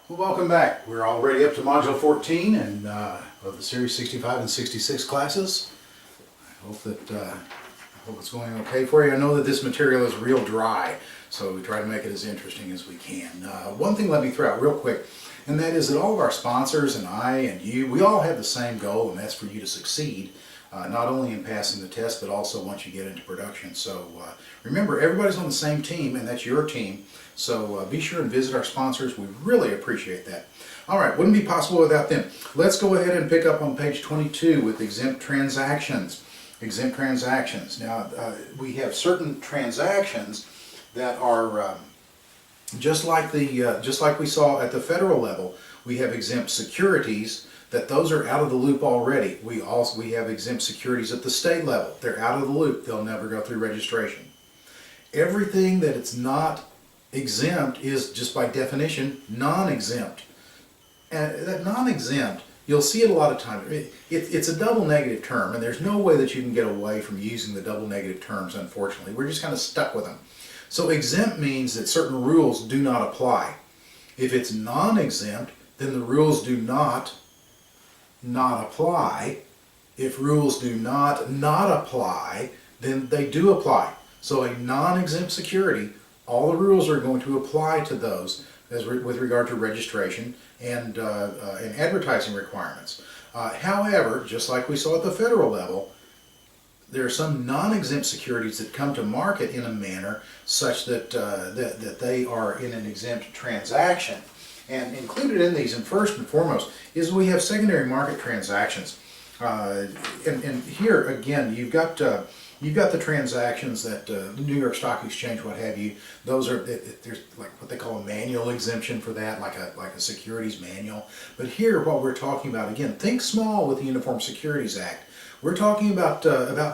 Well, welcome back. We're already up to Module 14 and of the Series 65 and 66 classes. I hope it's going okay for you. I know that this material is real dry, so we try to make it as interesting as we can. One thing let me throw out real quick, and that is that all of our sponsors and I and you, we all have the same goal, and that's for you to succeed, not only in passing the test, but also once you get into production. So remember, everybody's on the same team, and that's your team. So be sure and visit our sponsors. We really appreciate that. All right, wouldn't be possible without them. Let's go ahead and pick up on page 22 with exempt transactions. Exempt transactions. Now, we have certain transactions that are just like we saw at the federal level. We have exempt securities. That those are out of the loop already. We have exempt securities at the state level. They're out of the loop. They'll never go through registration. Everything that it's not exempt is just by definition non-exempt. And that non-exempt, you'll see it a lot of times. It's a double negative term, and there's no way that you can get away from using the double negative terms, unfortunately. We're just kind of stuck with them. So exempt means that certain rules do not apply. If it's non-exempt, then the rules do not apply. If rules do not apply, then they do apply. So a non-exempt security, all the rules are going to apply to those with regard to registration and advertising requirements. However, just like we saw at the federal level, there are some non-exempt securities that come to market in a manner such that that they are in an exempt transaction. And included in these, and first and foremost, is we have secondary market transactions. And here again, you've got the transactions that the New York Stock Exchange, what have you. Those are there's like what they call a manual exemption for that, like a securities manual. But here, what we're talking about, again, think small with the Uniform Securities Act. We're talking about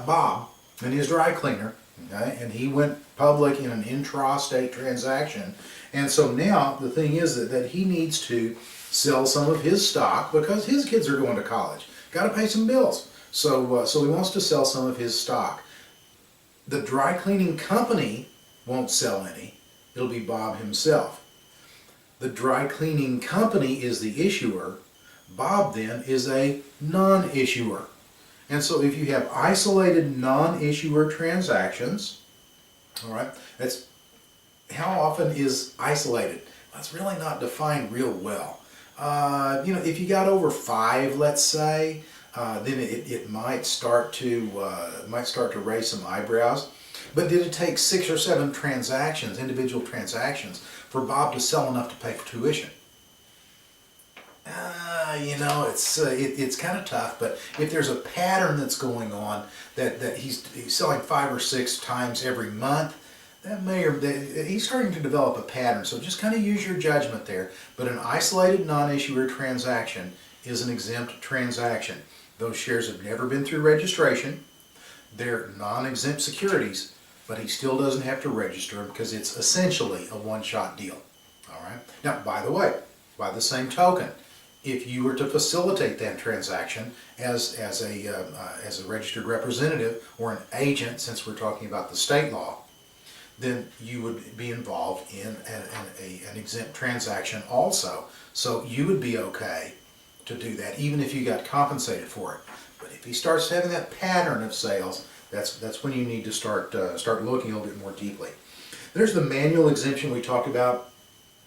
Bob and his dry cleaner, okay? And he went public in an intra-state transaction. And so now the thing is that he needs to sell some of his stock because his kids are going to college. Got to pay some bills. So he wants to sell some of his stock. The dry cleaning company won't sell any. It'll be Bob himself. The dry cleaning company is the issuer. Bob then is a non-issuer. And so if you have isolated non-issuer transactions, all right, that's how often is isolated? Well, it's really not defined real well. If you got over 5, let's say, then it might start to raise some eyebrows. But did it take 6 or 7 transactions, individual transactions, for Bob to sell enough to pay for tuition? It's kind of tough. But if there's a pattern that's going on that he's selling 5 or 6 times every month, he's starting to develop a pattern. So just kind of use your judgment there. But an isolated non-issuer transaction is an exempt transaction. Those shares have never been through registration. They're non-exempt securities, but he still doesn't have to register them because it's essentially a one-shot deal. All right. Now, by the way, by the same token, if you were to facilitate that transaction as a registered representative or an agent, since we're talking about the state law, then you would be involved in an exempt transaction also. So you would be okay to do that, even if you got compensated for it. But if he starts having that pattern of sales, that's when you need to start looking a little bit more deeply. There's the manual exemption we talked about.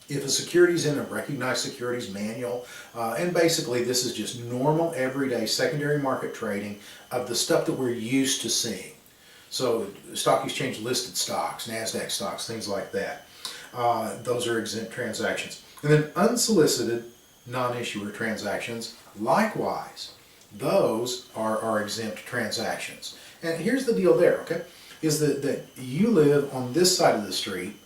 If a security is in a recognized securities manual, and basically this is just normal everyday secondary market trading of the stuff that we're used to seeing. So stock exchange listed stocks, NASDAQ stocks, things like that. Those are exempt transactions. And then unsolicited non-issuer transactions, likewise, those are exempt transactions. And here's the deal there, okay, is that you live on this side of the street,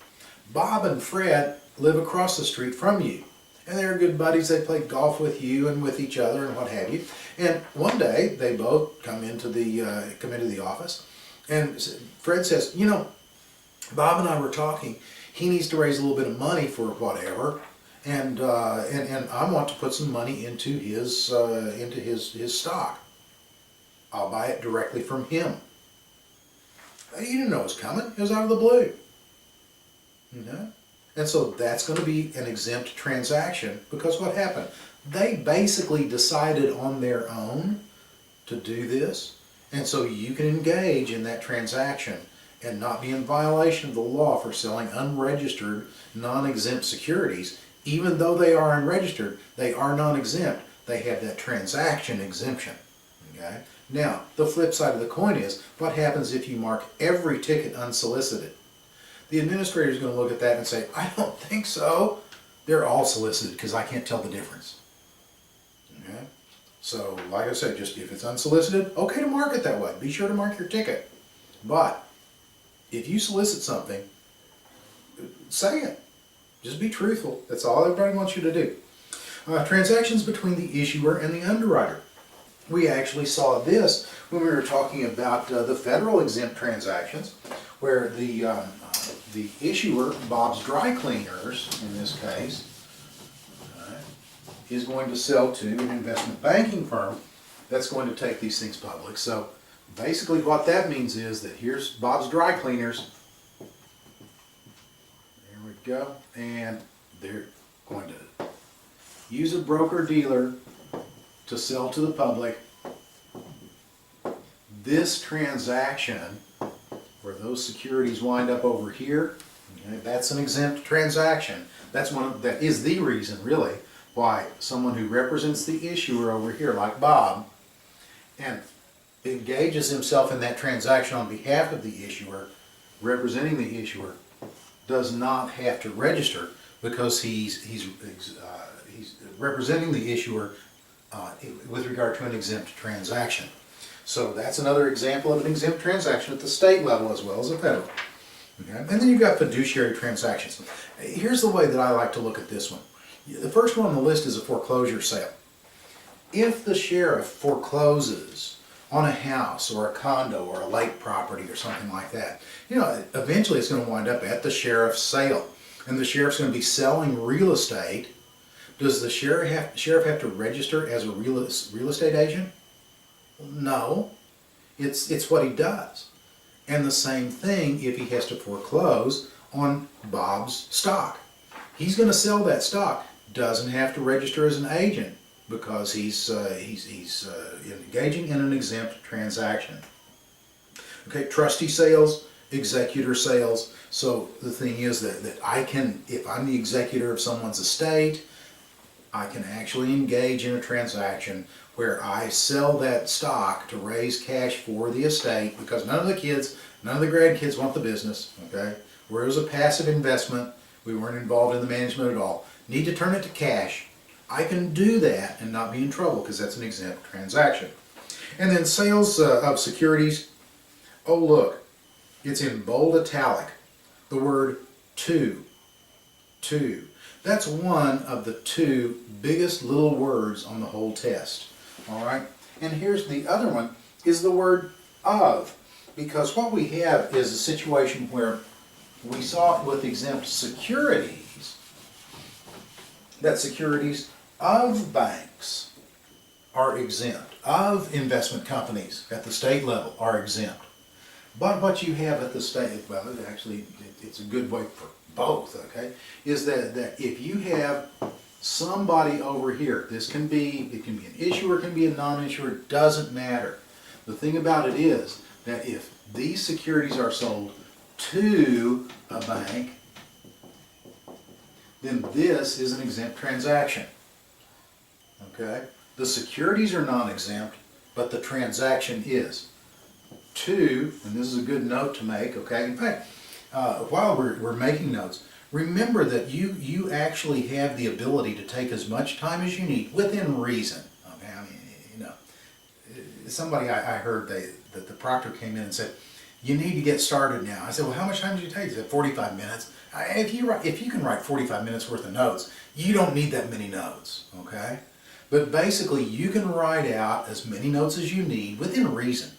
Bob and Fred live across the street from you. And they're good buddies, they play golf with you and with each other and what have you. And one day, they both come into the office, and Fred says, Bob and I were talking, he needs to raise a little bit of money for whatever, and I want to put some money into his stock. I'll buy it directly from him. You didn't know it was coming. It was out of the blue. And so that's going to be an exempt transaction because what happened? They basically decided on their own to do this. And so you can engage in that transaction and not be in violation of the law for selling unregistered, non-exempt securities. Even though they are unregistered, they are non-exempt. They have that transaction exemption. Okay? Now, the flip side of the coin is, what happens if you mark every ticket unsolicited? The administrator is going to look at that and say, I don't think so. They're all solicited because I can't tell the difference. Okay? So, like I said, just if it's unsolicited, okay to mark it that way. Be sure to mark your ticket. But if you solicit something, say it. Just be truthful. That's all everybody wants you to do. Transactions between the issuer and the underwriter. We actually saw this when we were talking about the federal exempt transactions, where the issuer, Bob's Dry Cleaners, in this case, is going to sell to an investment banking firm that's going to take these things public. So basically what that means is that here's Bob's Dry Cleaners. There we go. And they're going to use a broker-dealer to sell to the public. This transaction, where those securities wind up over here, okay, that's an exempt transaction. That is the reason, really, why someone who represents the issuer over here, like Bob, and engages himself in that transaction on behalf of the issuer, representing the issuer, does not have to register because he's representing the issuer with regard to an exempt transaction. So that's another example of an exempt transaction at the state level as well as the federal. Okay? And then you've got fiduciary transactions. Here's the way that I like to look at this one. The first one on the list is a foreclosure sale. If the sheriff forecloses on a house or a condo or a lake property or something like that, eventually it's going to wind up at the sheriff's sale. And the sheriff's going to be selling real estate. Does the sheriff have to register as a real estate agent? No. It's what he does. And the same thing if he has to foreclose on Bob's stock. He's going to sell that stock. Doesn't have to register as an agent because he's engaging in an exempt transaction. Okay, trustee sales, executor sales. So the thing is that I can, if I'm the executor of someone's estate, I can actually engage in a transaction where I sell that stock to raise cash for the estate because none of the grandkids want the business, okay? Where it was a passive investment, we weren't involved in the management at all. Need to turn it to cash. I can do that and not be in trouble because that's an exempt transaction. And then sales of securities. Oh look, it's in bold italic. The word to. That's one of the two biggest little words on the whole test. All right? And here's the other one, is the word of. Because what we have is a situation where we saw with exempt securities, that securities of banks are exempt, of investment companies at the state level are exempt. But what you have at the state, well, actually, it's a good way for both, okay, is that if you have somebody over here, it can be an issuer, it can be a non-issuer, it doesn't matter. The thing about it is that if these securities are sold to a bank, then this is an exempt transaction. Okay? The securities are non-exempt, but the transaction is. And this is a good note to make, okay? In fact, while we're making notes, remember that you actually have the ability to take as much time as you need within reason. Okay? I mean, somebody I heard that the proctor came in and said, you need to get started now. I said, well, how much time did you take? He said, 45 minutes. If you can write 45 minutes worth of notes, you don't need that many notes, okay? But basically, you can write out as many notes as you need within reason.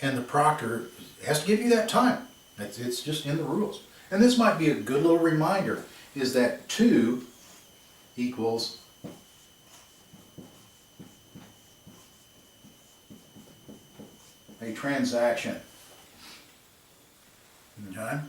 And the proctor has to give you that time. It's just in the rules. And this might be a good little reminder, is that 2 equals a transaction. Okay?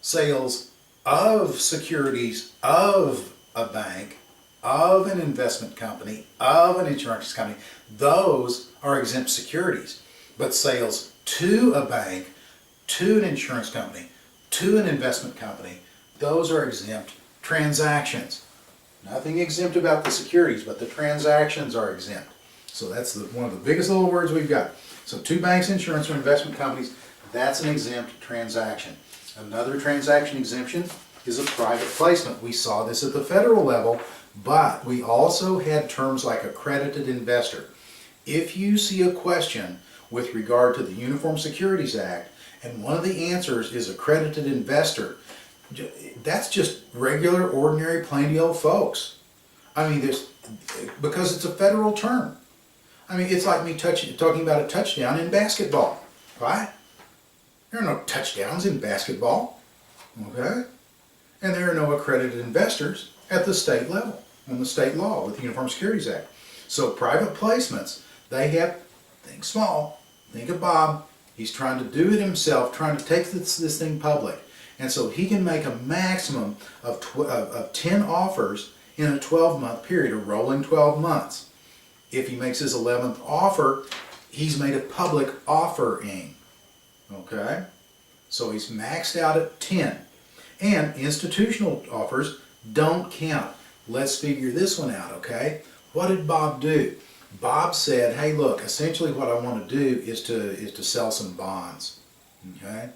Sales of securities of a bank, of an investment company, of an insurance company, those are exempt securities. But sales to a bank, to an insurance company, to an investment company, those are exempt transactions. Nothing exempt about the securities, but the transactions are exempt. So that's one of the biggest little words we've got. So to banks, insurance, or investment companies, that's an exempt transaction. Another transaction exemption is a private placement. We saw this at the federal level, but we also had terms like accredited investor. If you see a question with regard to the Uniform Securities Act, and one of the answers is accredited investor, that's just regular, ordinary, plain old folks. I mean, because it's a federal term. I mean, it's like me talking about a touchdown in basketball, right? There are no touchdowns in basketball, okay? And there are no accredited investors at the state level, on the state law with the Uniform Securities Act. So private placements, they have, think small, think of Bob, he's trying to do it himself, trying to take this thing public. And so he can make a maximum of 10 offers in a 12-month period, a rolling 12 months. If he makes his 11th offer, he's made a public offering. Okay? So he's maxed out at 10. And institutional offers don't count. Let's figure this one out, okay? What did Bob do? Bob said, hey, look, essentially what I want to do is to sell some bonds. Okay?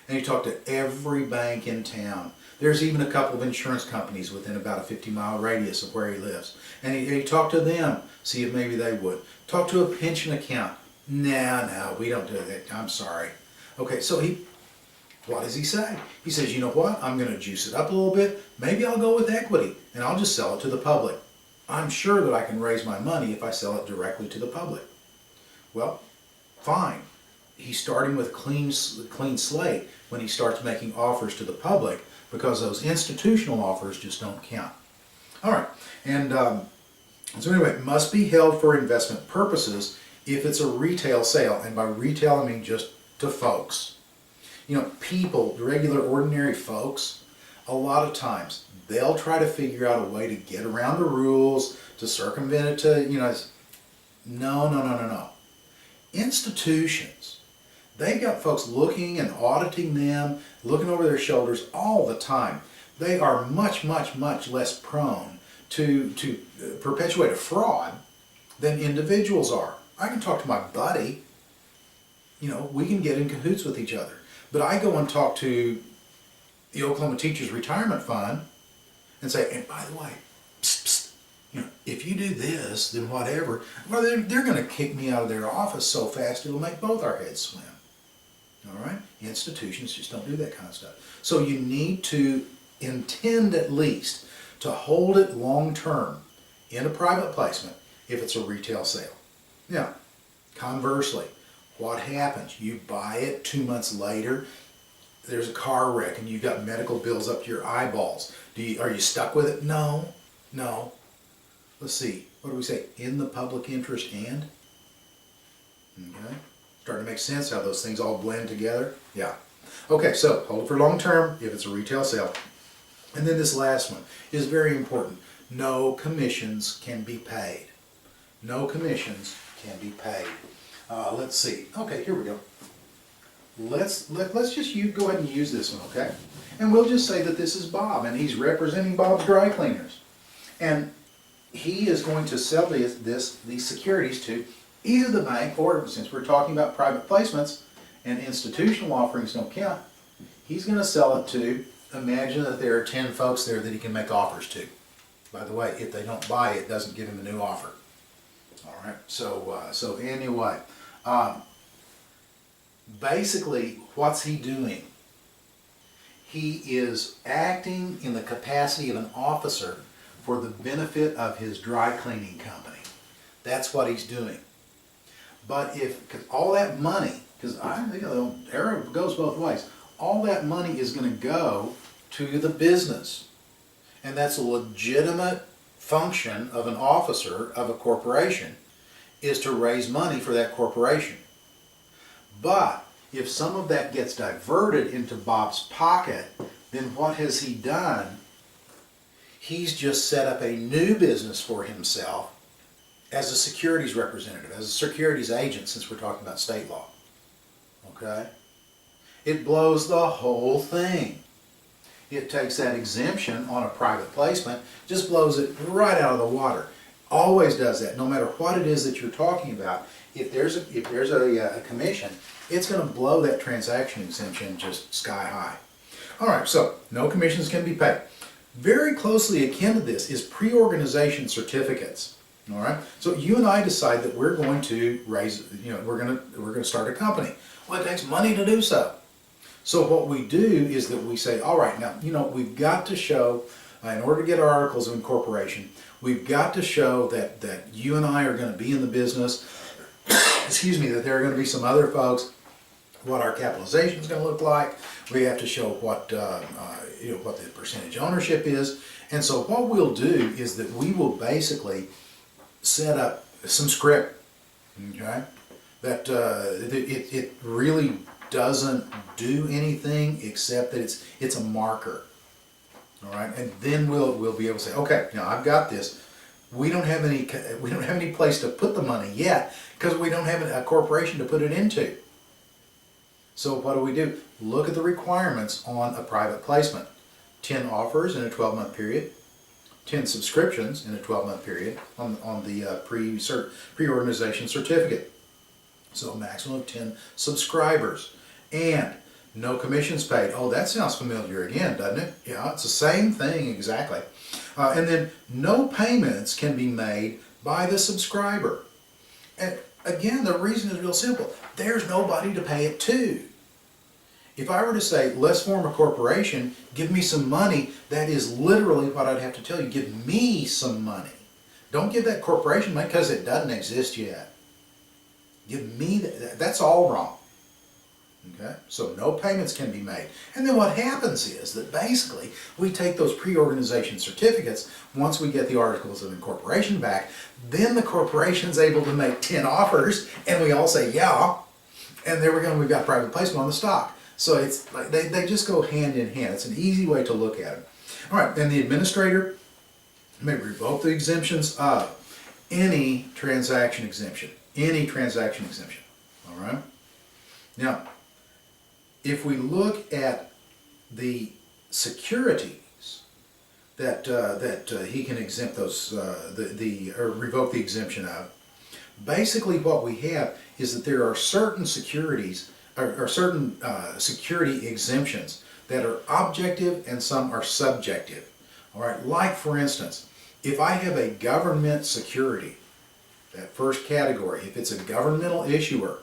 And he talked to every bank in town. There's even a couple of insurance companies within about a 50-mile radius of where he lives. And he talked to them, see if maybe they would. Talk to a pension account. No, we don't do that. I'm sorry. Okay, so what does he say? He says, you know what? I'm going to juice it up a little bit. Maybe I'll go with equity, and I'll just sell it to the public. I'm sure that I can raise my money if I sell it directly to the public. Well, fine. He's starting with a clean slate when he starts making offers to the public, because those institutional offers just don't count. All right, and so anyway, it must be held for investment purposes if it's a retail sale, and by retail I mean just to folks. You know, people, regular, ordinary folks, a lot of times they'll try to figure out a way to get around the rules, to circumvent it, no. Institutions, they got folks looking and auditing them, looking over their shoulders all the time. They are much less prone to perpetuate a fraud than individuals are. I can talk to my buddy, we can get in cahoots with each other. But I go and talk to the Oklahoma Teachers Retirement Fund and say, and by the way, if you do this, then whatever. Well, they're going to kick me out of their office so fast it'll make both our heads swim. All right? Institutions just don't do that kind of stuff. So you need to intend at least to hold it long term in a private placement if it's a retail sale. Now, conversely, what happens? You buy it 2 months later, there's a car wreck and you've got medical bills up to your eyeballs. Are you stuck with it? No. Let's see, what do we say? In the public interest and? Okay, starting to make sense how those things all blend together? Yeah. Okay, so hold it for long term if it's a retail sale. And then this last one is very important. No commissions can be paid. No commissions can be paid. Let's see. Okay, here we go. Let's just go ahead and use this one, okay? And we'll just say that this is Bob, and he's representing Bob's Dry Cleaners. And he is going to sell these securities to either the bank, or since we're talking about private placements and institutional offerings don't count, he's going to sell it to, imagine that there are 10 folks there that he can make offers to. By the way, if they don't buy it, doesn't give him a new offer. All right, so anyway, basically what's he doing? He is acting in the capacity of an officer for the benefit of his dry cleaning company. That's what he's doing. But because all that money, because the arrow goes both ways, all that money is going to go to the business. And that's a legitimate function of an officer of a corporation, is to raise money for that corporation. But if some of that gets diverted into Bob's pocket, then what has he done? He's just set up a new business for himself as a securities representative, as a securities agent, since we're talking about state law. Okay? It blows the whole thing. It takes that exemption on a private placement, just blows it right out of the water. Always does that, no matter what it is that you're talking about. If there's a commission, it's going to blow that transaction exemption just sky high. All right, so no commissions can be paid. Very closely akin to this is pre-organization certificates. All right, so you and I decide that we're going to raise, we're going to start a company. Well, it takes money to do so. So what we do is that we say, all right, now, we've got to show, in order to get our articles of incorporation, we've got to show that you and I are going to be in the business, excuse me, that there are going to be some other folks, what our capitalization is going to look like. We have to show what what the percentage ownership is. And so what we'll do is that we will basically set up some script, okay, that it really doesn't do anything except that it's a marker. All right, and then we'll be able to say, okay, now I've got this. We don't have any place to put the money yet because we don't have a corporation to put it into. So what do? Look at the requirements on a private placement. 10 offers in a 12-month period, 10 subscriptions in a 12-month period on the pre-organization certificate. So a maximum of 10 subscribers. And no commissions paid. Oh, that sounds familiar again, doesn't it? Yeah, it's the same thing exactly. And then no payments can be made by the subscriber. And again, the reason is real simple. There's nobody to pay it to. If I were to say, let's form a corporation, give me some money, that is literally what I'd have to tell you. Give me some money. Don't give that corporation money because it doesn't exist yet. Give me that. That's all wrong. Okay? So no payments can be made. And then what happens is that basically we take those pre-organization certificates, once we get the articles of incorporation back, then the corporation's able to make 10 offers, and we all say, yeah, and there we go, we've got private placement on the stock. So it's like they just go hand in hand. It's an easy way to look at it. All right, and the administrator may revoke the exemptions of any transaction exemption. Any transaction exemption. All right? Now, if we look at the securities that he can exempt those, or revoke the exemption of, basically what we have is that there are certain securities or certain security exemptions that are objective and some are subjective. All right, like for instance, if I have a government security, that first category, if it's a governmental issuer,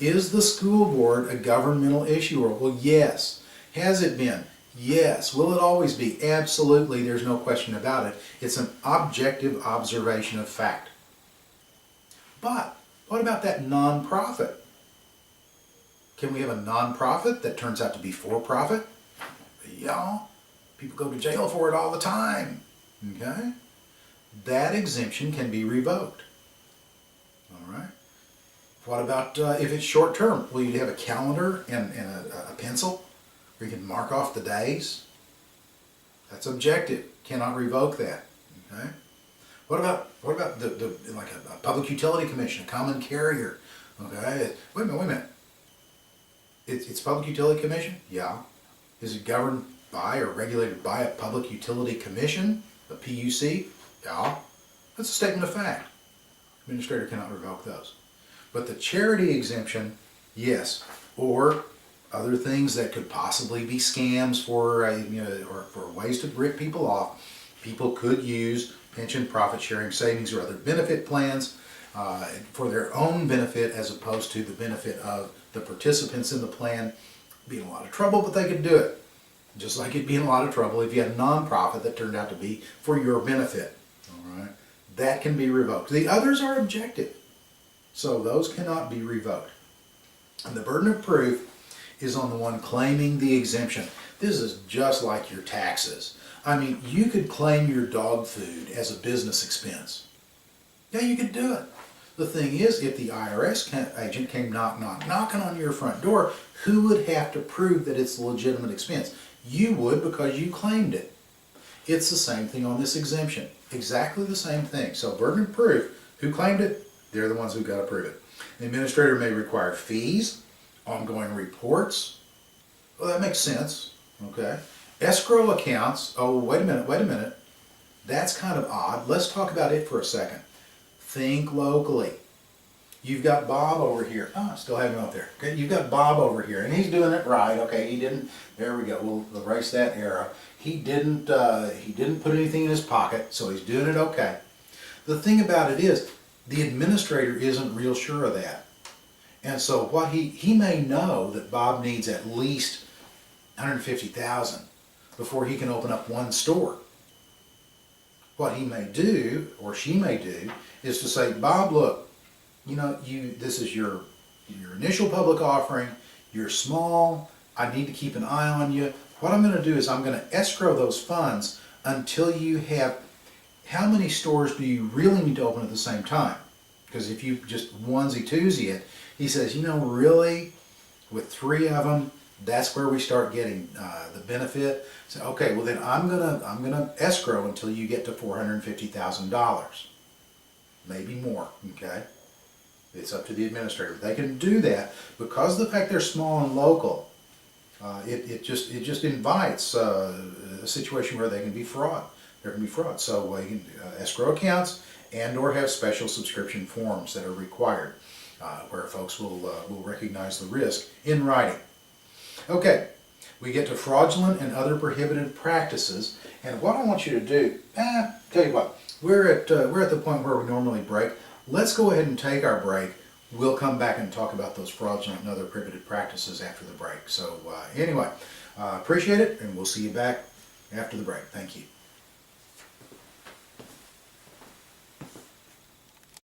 is the school board a governmental issuer? Well, yes. Has it been? Yes. Will it always be? Absolutely. There's no question about it. It's an objective observation of fact. But what about that nonprofit? Can we have a nonprofit that turns out to be for profit? Yeah. People go to jail for it all the time. Okay? That exemption can be revoked. All right? What about if it's short term? Well, you have a calendar and a pencil where you can mark off the days. That's objective. Cannot revoke that. Okay? What about the like a public utility commission, a common carrier? Okay? Wait a minute. It's public utility commission? Yeah. Is it governed by or regulated by a public utility commission, a PUC? Yeah. That's a statement of fact. Administrator cannot revoke those. But the charity exemption, yes. Or other things that could possibly be scams for or for ways to rip people off. People could use pension, profit sharing, savings, or other benefit plans for their own benefit as opposed to the benefit of the participants in the plan. Be in a lot of trouble, but they could do it. Just like it'd be in a lot of trouble if you had a nonprofit that turned out to be for your benefit. All right, that can be revoked. The others are objective, so those cannot be revoked. And the burden of proof is on the one claiming the exemption. This is just like your taxes. I mean, you could claim your dog food as a business expense. Yeah, you could do it. The thing is, if the IRS agent came knocking on your front door, who would have to prove that it's a legitimate expense? You would because you claimed it. It's the same thing on this exemption. Exactly the same thing. So burden of proof, who claimed it? They're the ones who got to prove it. The administrator may require fees, ongoing reports. Well, that makes sense. Okay. Escrow accounts. Oh, wait a minute. That's kind of odd. Let's talk about it for a second. Think locally. You've got Bob over here. Oh, I still have him out there. Okay, you've got Bob over here, and he's doing it right. Okay, he didn't. There we go. We'll erase that arrow. He didn't put anything in his pocket, so he's doing it okay. The thing about it is, the administrator isn't real sure of that, and so what he may know that Bob needs at least $150,000 before he can open up one store. What he may do, or she may do, is to say, Bob, look. This is your initial public offering. You're small. I need to keep an eye on you. What I'm going to do is I'm going to escrow those funds until you have, how many stores do you really need to open at the same time? Because if you just onesie-twosie it, he says, really, with 3 of them, that's where we start getting the benefit. So, okay, well then I'm gonna escrow until you get to $450,000, maybe more. Okay. It's up to the administrator. They can do that because of the fact they're small and local. It just invites a situation where they can be fraud. There can be fraud. So you can escrow accounts and/or have special subscription forms that are required, where folks will recognize the risk in writing. Okay, we get to fraudulent and other prohibited practices, and what I want you to do. Tell you what, we're at the point where we normally break. Let's go ahead and take our break. We'll come back and talk about those fraudulent and other prohibited practices after the break. So anyway, appreciate it, and we'll see you back after the break. Thank you.